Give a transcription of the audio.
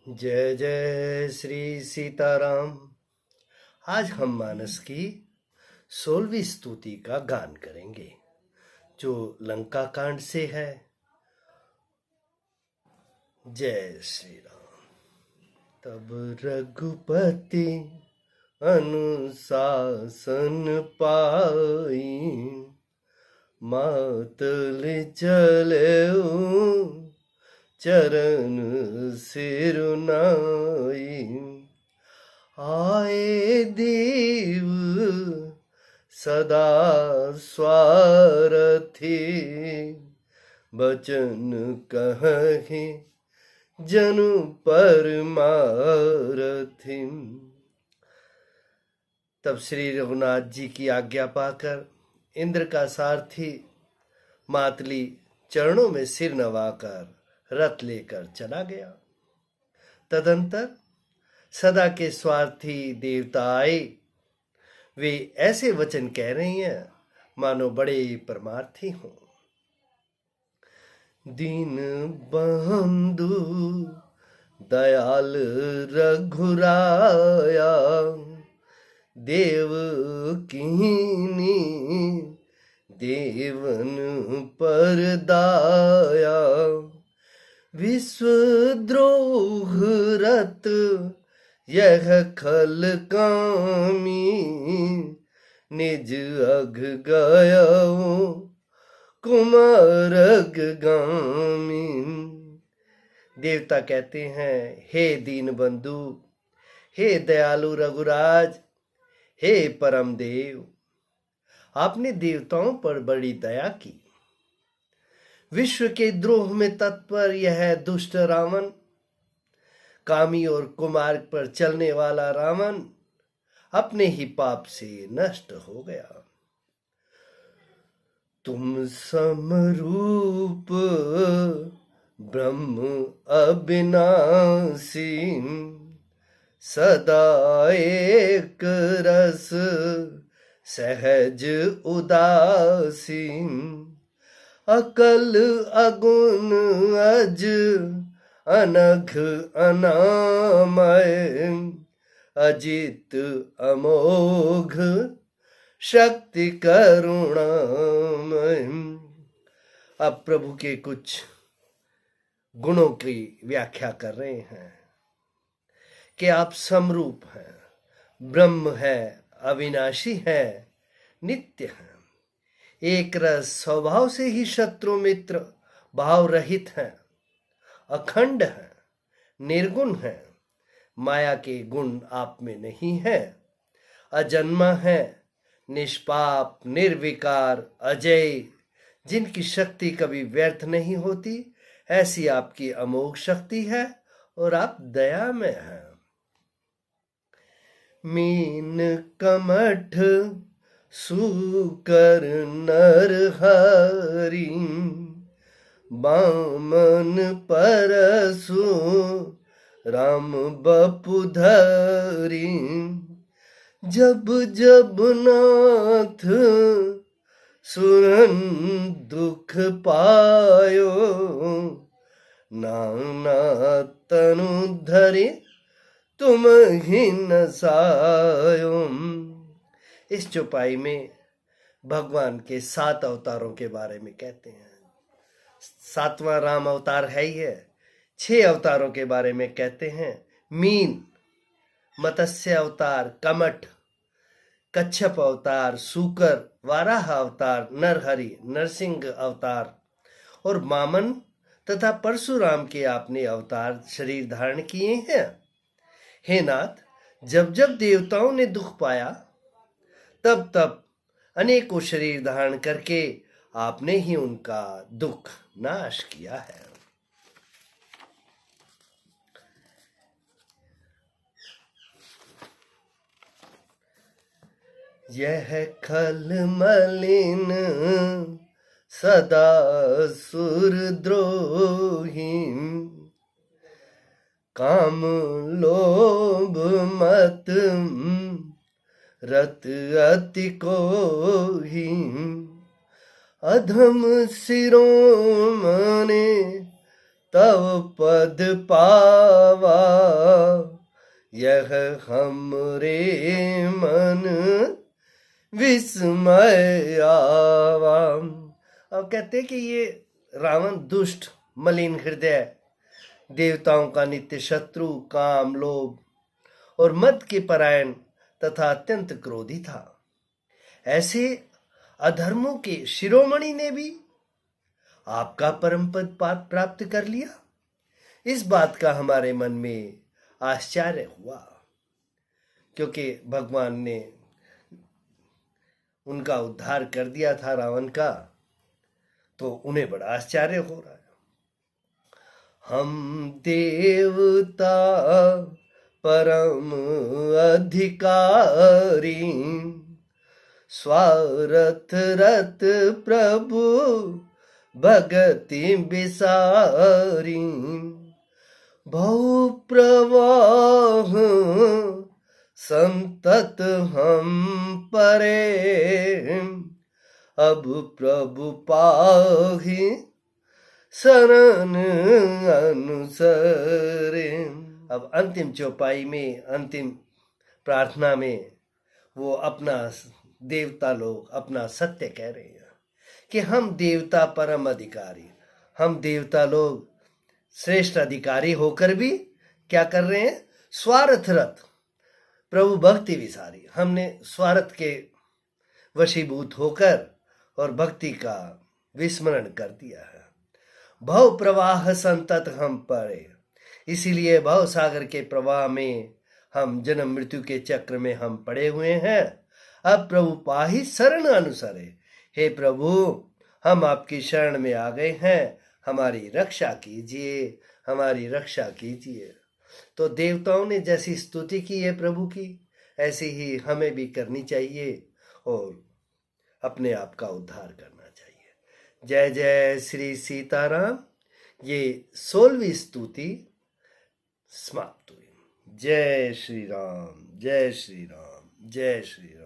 जय जय श्री सीताराम। आज हम मानस की 16वीं स्तुति का गान करेंगे जो लंका कांड से है। जय श्री राम। तब रघुपति अनुशासन पाई, मातल चले चरण सिरुनाई। आए देव सदा स्वारथी, बचन कहि जनु परमारथी। तब श्री रघुनाथ जी की आज्ञा पाकर इंद्र का सारथी मातली चरणों में सिर नवाकर रथ लेकर चला गया। तदंतर सदा के स्वार्थी देवता आए। वे ऐसे वचन कह रही हैं मानो बड़े परमार्थी हों। दीन बंधु दयाल रघुराया, देव कीनी देवन पर दाया। विश्वद्रोह रत यह खल कामी, निज अघ गयो कुमारग गामी। देवता कहते हैं, हे दीन बंधु, हे दयालु रघुराज, हे परम देव, आपने देवताओं पर बड़ी दया की। विश्व के द्रोह में तत्पर यह दुष्ट रावण, कामी और कुमार्ग पर चलने वाला रावण अपने ही पाप से नष्ट हो गया। तुम समरूप ब्रह्म अविनाशी, सदा एक रस सहज उदासी। अकल अगुण अज अनघ अनामय, अजित अमोघ शक्ति करुणामय। अब प्रभु के कुछ गुणों की व्याख्या कर रहे हैं कि आप समरूप हैं, ब्रह्म है, अविनाशी है, नित्य है, एक रस स्वभाव से ही शत्रु मित्र भाव रहित हैं, अखंड हैं, निर्गुण हैं, माया के गुण आप में नहीं है, अजन्मा है, निष्पाप निर्विकार अजय, जिनकी शक्ति कभी व्यर्थ नहीं होती, ऐसी आपकी अमोघ शक्ति है और आप दया में हैं। मीन कमठ सूकर नरहरि, बामन परशु राम बपुधरी। जब जब नाथ सुरन दुख पायो, नाना तनु धरि तुम ही नसायो। इस चौपाई में भगवान के 7 अवतारों के बारे में कहते हैं। 7वां राम अवतार है ही है। 6 अवतारों के बारे में कहते हैं। मीन मत्स्य अवतार, कमठ कच्छप अवतार, सूकर वाराह अवतार, नरहरि नरसिंह अवतार और वामन तथा परशुराम के आपने अवतार शरीर धारण किए हैं। हे नाथ, जब जब देवताओं ने दुख पाया तब तब अनेकों शरीर धारण करके आपने ही उनका दुख नाश किया है। यह खल मलिन सदा सुरद्रोही, काम लोभ मत रत अति कोहि। अधम सिरों मने तव पद पावा, यह हमरे मन विस्मय आवा। अब कहते हैं कि ये रावण दुष्ट, मलिन हृदय, देवताओं का नित्य शत्रु, काम, लोभ और मद के परायण तथा अत्यंत क्रोधी था। ऐसे अधर्मों के शिरोमणि ने भी आपका परम पद प्राप्त कर लिया। इस बात का हमारे मन में आश्चर्य हुआ, क्योंकि भगवान ने उनका उद्धार कर दिया था रावण का, तो उन्हें बड़ा आश्चर्य हो रहा है। हम देवता परम अधिकारी, स्वार्थ रत प्रभु भगति बिसारी, भव प्रवाह संतत हम परे, अब प्रभु पाहि शरण अनुसरे। अब अंतिम चौपाई में, अंतिम प्रार्थना में वो अपना देवता लोग अपना सत्य कह रहे हैं कि हम देवता परम अधिकारी, हम देवता लोग श्रेष्ठ अधिकारी होकर भी क्या कर रहे हैं? स्वार्थरत प्रभु भक्ति विसारी। हमने स्वार्थ के वशीभूत होकर और भक्ति का विस्मरण कर दिया है। भव प्रवाह संतत हम पड़े, इसीलिए भव सागर के प्रवाह में हम जन्म मृत्यु के चक्र में हम पड़े हुए हैं। अब प्रभु पाहि शरण अनुसरे, हे प्रभु हम आपकी शरण में आ गए हैं, हमारी रक्षा कीजिए, हमारी रक्षा कीजिए। तो देवताओं ने जैसी स्तुति की है प्रभु की, ऐसी ही हमें भी करनी चाहिए और अपने आप का उद्धार करना चाहिए। जय जय श्री सीताराम। ये 16वीं स्तुति समाप्त हुई। जय श्री राम, जय श्री राम, जय श्री राम।